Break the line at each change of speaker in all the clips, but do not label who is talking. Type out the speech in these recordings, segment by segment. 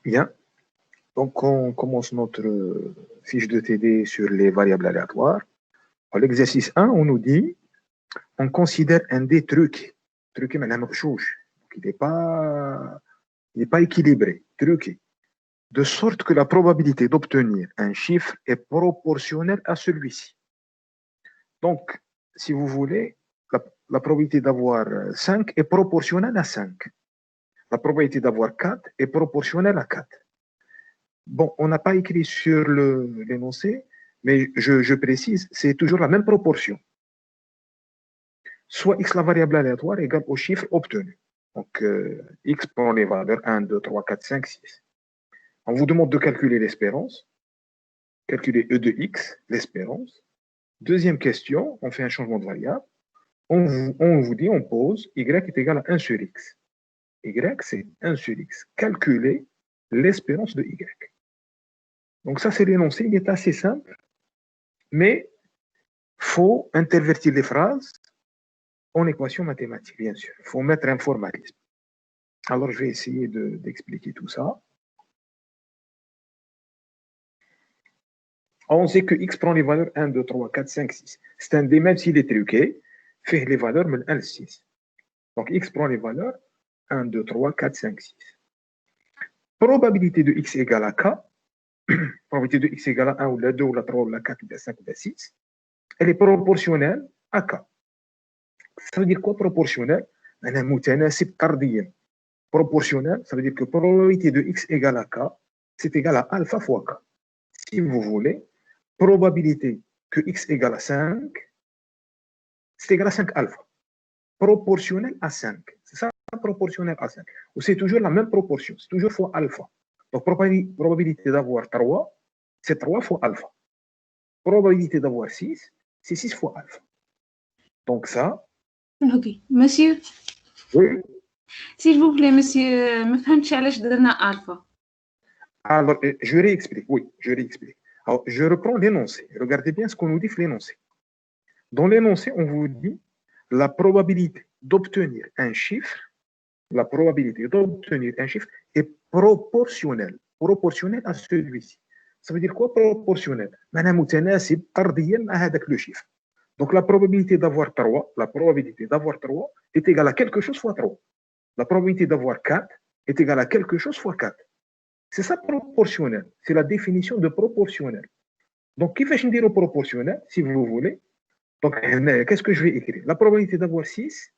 Bien. Donc, on commence notre fiche de TD sur les variables aléatoires. L'exercice 1, on nous dit, on considère un dé truqué. Truqué, mais il n'est pas équilibré, truqué. De sorte que la probabilité d'obtenir un chiffre est proportionnelle à celui-ci. Donc, si vous voulez, la probabilité d'avoir 5 est proportionnelle à 5. La probabilité d'avoir 4 est proportionnelle à 4. Bon, on n'a pas écrit sur l'énoncé, mais je précise, c'est toujours la même proportion. Soit x, la variable aléatoire, égale au chiffre obtenu. Donc, x prend les valeurs 1, 2, 3, 4, 5, 6. On vous demande de calculer l'espérance. Calculer E de x, l'espérance. Deuxième question, on fait un changement de variable. On vous dit, on pose y est égal à 1 sur x. Y, c'est 1 sur x. Calculer l'espérance de y. Donc ça, c'est l'énoncé. Il est assez simple, mais il faut intervertir les phrases en équation mathématique, bien sûr. Il faut mettre un formalisme. Alors, je vais essayer d'expliquer tout ça. On sait que x prend les valeurs 1, 2, 3, 4, 5, 6. C'est un D, même s'il est truqué, fait les valeurs de 1 à 6. Donc, x prend les valeurs 1, 2, 3, 4, 5, 6. Probabilité de x égale à k. Probabilité de x égale à 1 ou la 2 ou la 3 ou la 4 ou la 5 ou la 6. Elle est proportionnelle à k. Ça veut dire quoi proportionnel? Proportionnel, ça veut dire que probabilité de x égale à k, c'est égal à alpha fois k. Si vous voulez, probabilité que x égale à 5, c'est égal à 5 alpha. Proportionnel à 5. C'est ça, proportionnel à 5. Ou c'est toujours la même proportion, c'est toujours fois alpha. Donc, probabilité d'avoir 3, c'est 3 fois alpha. Probabilité d'avoir 6, c'est 6 fois alpha. Donc ça...
Ok. Monsieur,
oui.
S'il vous plaît, monsieur, ما فهمتش علاش درنا alpha.
Alors, je réexplique, oui, je réexplique. Alors, je reprends l'énoncé. Regardez bien ce qu'on nous dit l'énoncé. Dans l'énoncé, on vous dit la probabilité d'obtenir un chiffre, la probabilité d'obtenir un chiffre est proportionnelle à celui-ci. Ça veut dire quoi proportionnel? معناها متناسب طرديا مع هذاك le chiffre. Donc la probabilité d'avoir 3, est égale à quelque chose fois 3. La probabilité d'avoir 4 est égale à quelque chose fois 4. C'est ça proportionnel. C'est la définition de proportionnel. Donc, qui fait dire proportionnel, si vous voulez? Donc, qu'est-ce que je vais écrire? La probabilité d'avoir 6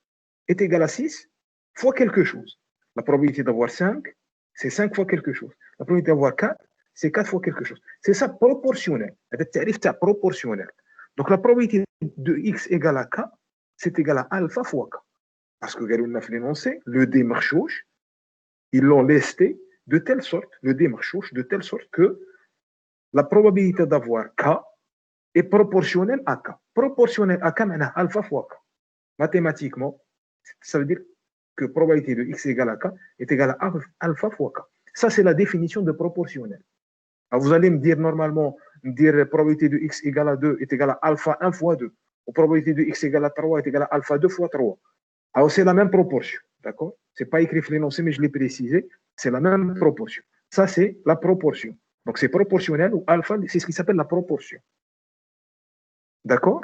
est égale à 6 fois quelque chose. La probabilité d'avoir 5, c'est 5 fois quelque chose. La probabilité d'avoir 4, c'est 4 fois quelque chose. C'est ça proportionnel. C'est proportionnel. Donc, la probabilité de x égale à k, c'est égal à alpha fois k. Parce que, regardez, on a fait l'énoncé, le D marchouche, ils l'ont lesté de telle sorte, le D marchouche, de telle sorte que la probabilité d'avoir k est proportionnelle à k. Proportionnelle à k, c'est alpha fois k. Mathématiquement, ça veut dire que probabilité de x égale à k est égale à alpha fois k. Ça, c'est la définition de proportionnel. Alors, vous allez me dire normalement, probabilité de x égale à 2 est égale à alpha 1 fois 2. Ou probabilité de x égale à 3 est égale à alpha 2 fois 3. Alors, c'est la même proportion. D'accord? C'est pas écrit l'énoncé, mais je l'ai précisé. C'est la même proportion. Ça, c'est la proportion. Donc, c'est proportionnel ou alpha, c'est ce qui s'appelle la proportion. D'accord?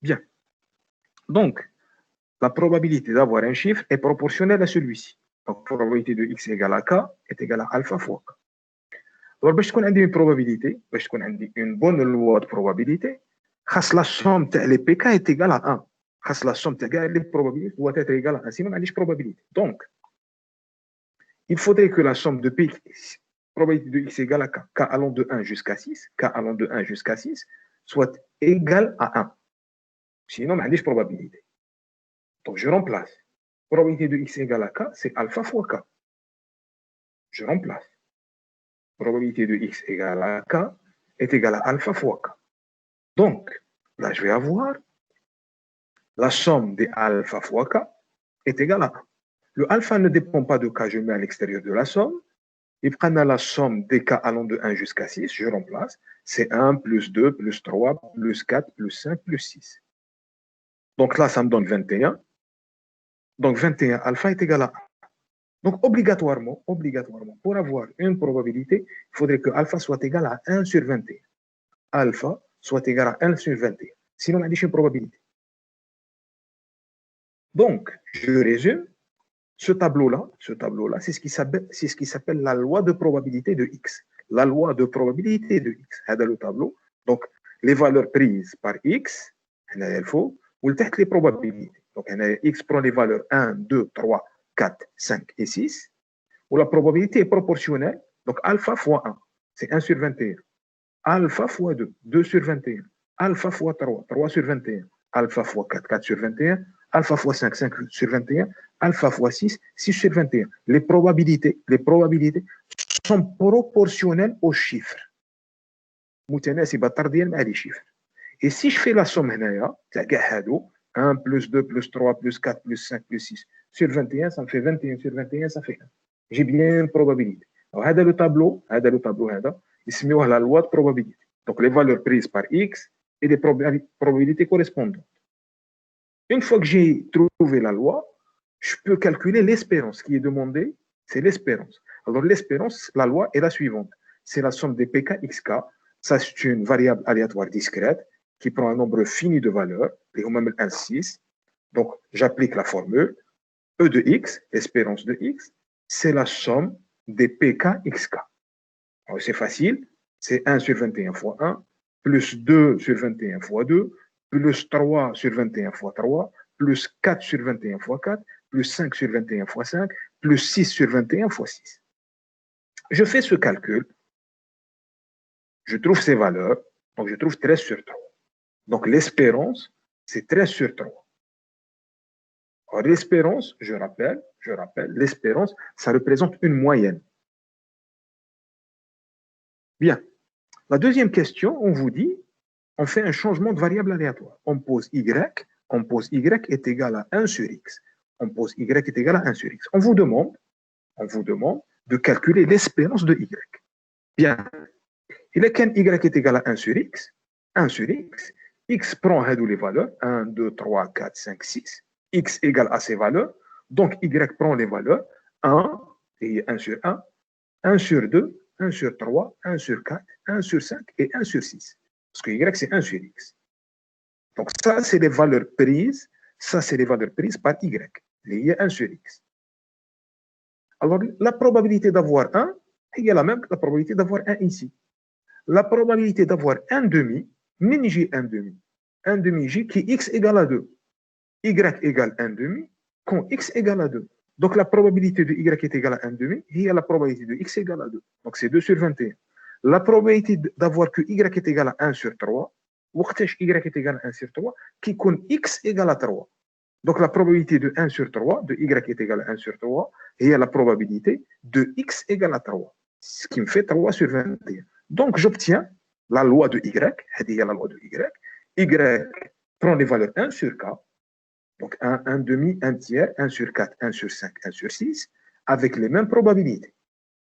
Bien. Donc, la probabilité d'avoir un chiffre est proportionnelle à celui-ci. Donc, probabilité de x égale à k est égale à alpha fois k. Alors, باش تكون عندي une probabilité, باش تكون عندي une bonne loi de probabilité, خاص la somme تاع les pk est égale à 1. خاص la somme تاع كاع les probabilités doit être égale à 1. Sinon, ما عنديش probabilité. Donc, il faudrait que la somme de p, probabilité de x égale à k, k allant de 1 jusqu'à 6, k allant de 1 jusqu'à 6, soit égale à 1. Sinon, ما عنديش probabilité. Donc, je remplace. Probabilité de x égale à k, c'est alpha fois k. Je remplace. Probabilité de x égale à k est égale à alpha fois k. Donc, là, je vais avoir la somme des alpha fois k est égale à 1. Le alpha ne dépend pas de k, je mets à l'extérieur de la somme. Et prendre la somme des k allant de 1 jusqu'à 6, je remplace. C'est 1 plus 2 plus 3 plus 4 plus 5 plus 6. Donc là, ça me donne 21. Donc 21 alpha est égal à 1. Donc, obligatoirement, pour avoir une probabilité, il faudrait que alpha soit égal à 1 sur 21. Alpha soit égal à 1 sur 21. Sinon, on a une probabilité. Donc, je résume. Ce tableau-là, c'est ce qui s'appelle la loi de probabilité de X. La loi de probabilité de X. C'est le tableau. Donc, les valeurs prises par X, il faut, ou les probabilités. Donc, X prend les valeurs 1, 2, 3, 4, 5 et 6. Où la probabilité est proportionnelle. Donc, alpha fois 1, c'est 1 sur 21. Alpha fois 2, 2 sur 21. Alpha fois 3, 3 sur 21. Alpha fois 4, 4 sur 21. Alpha fois 5, 5 sur 21. Alpha fois 6, 6 sur 21. Les probabilités sont proportionnelles aux chiffres. Et si je fais la somme, 1 plus 2 plus 3 plus 4 plus 5 plus 6 sur 21, ça me fait 21 sur 21, ça fait 1. J'ai bien une probabilité. Alors, le tableau, c'est la loi de probabilité. Donc, les valeurs prises par X et les probabilités correspondantes. Une fois que j'ai trouvé la loi, je peux calculer l'espérance qui est demandée, c'est l'espérance. Alors, l'espérance, la loi est la suivante. C'est la somme des pk xk. Ça, c'est une variable aléatoire discrète qui prend un nombre fini de valeurs, les même 1, 6. Donc, j'applique la formule. E de x, l'espérance de x, c'est la somme des pk xk. C'est facile. C'est 1 sur 21 fois 1, plus 2 sur 21 fois 2, plus 3 sur 21 fois 3, plus 4 sur 21 fois 4, plus 5 sur 21 fois 5, plus 6 sur 21 fois 6. Je fais ce calcul, je trouve ces valeurs, donc je trouve 13 sur 3. Donc l'espérance, c'est 13 sur 3. Alors l'espérance, je rappelle, l'espérance, ça représente une moyenne. Bien. La deuxième question, on vous dit, on fait un changement de variable aléatoire. On pose y est égal à 1 sur x. On pose y est égal à 1 sur x. On vous demande de calculer l'espérance de y. Bien. Il est qu'un y est égal à 1 sur x. 1 sur x. X prend les valeurs. 1, 2, 3, 4, 5, 6. X égale à ces valeurs. Donc, y prend les valeurs. 1, et 1 sur 1. 1 sur 2. 1 sur 3, 1 sur 4, 1 sur 5 et 1 sur 6. Parce que y, c'est 1 sur x. Donc, ça, c'est les valeurs prises. Ça, c'est les valeurs prises par y. Il y a 1 sur x. Alors, la probabilité d'avoir 1 est la même que la probabilité d'avoir 1 ici. La probabilité d'avoir 1 demi, min j 1 demi. 1 demi j qui x égale à 2. Y égale 1 demi quand x égale à 2. Donc, la probabilité de y est égale à 1 demi, et la probabilité de x égale à 2. Donc, c'est 2 sur 21. La probabilité d'avoir que y est égal à 1 sur 3, y est égal à 1 sur 3, qui compte x égale à 3. Donc, la probabilité de 1 sur 3, de y est égal à 1 sur 3, et la probabilité de x égale à 3, ce qui me fait 3 sur 21. Donc, j'obtiens la loi de y, la loi de y prend les valeurs 1 sur k, donc 1 demi, 1 tiers, 1 sur 4, 1 sur 5, 1 sur 6, avec les mêmes probabilités.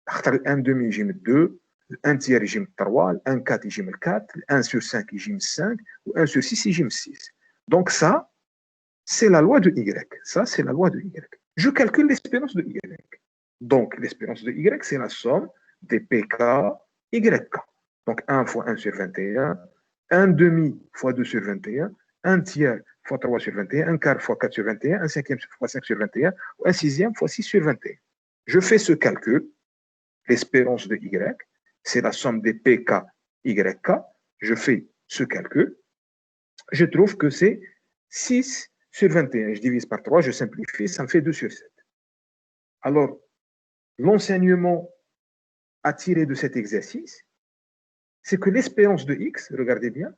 1 demi, j'ai 2, 1 tiers, j'ai 3, 1 4, j'ai 4, 1 sur 5, j'ai 5, ou 1 sur 6, j'ai 6. Donc ça, c'est la loi de y. Ça, c'est la loi de y. Je calcule l'espérance de y. Donc, l'espérance de y, c'est la somme des pk, yk. Donc, 1 fois 1 sur 21, 1 demi fois 2 sur 21, 1 tiers fois 3 sur 21, 1 quart fois 4 sur 21, 1 cinquième fois 5 sur 21, ou 1 sixième fois 6 sur 21. Je fais ce calcul. L'espérance de y, c'est la somme des pk, yk. Je fais ce calcul. Je trouve que c'est 6 sur 21. Je divise par 3, je simplifie, ça me fait 2 sur 7. Alors, l'enseignement à tirer de cet exercice, c'est que l'espérance de x, regardez bien,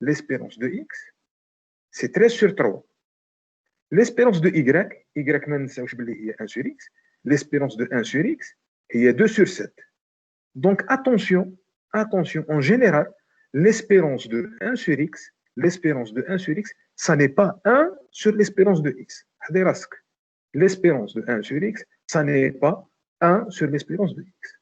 l'espérance de x, c'est 13 sur 3. L'espérance de y même ça, je il y a 1 sur x, l'espérance de 1 sur x, il y a 2 sur 7. Donc, attention, en général, l'espérance de 1 sur x, ça n'est pas 1 sur l'espérance de x. L'espérance de 1 sur x, ça n'est pas 1 sur l'espérance de x.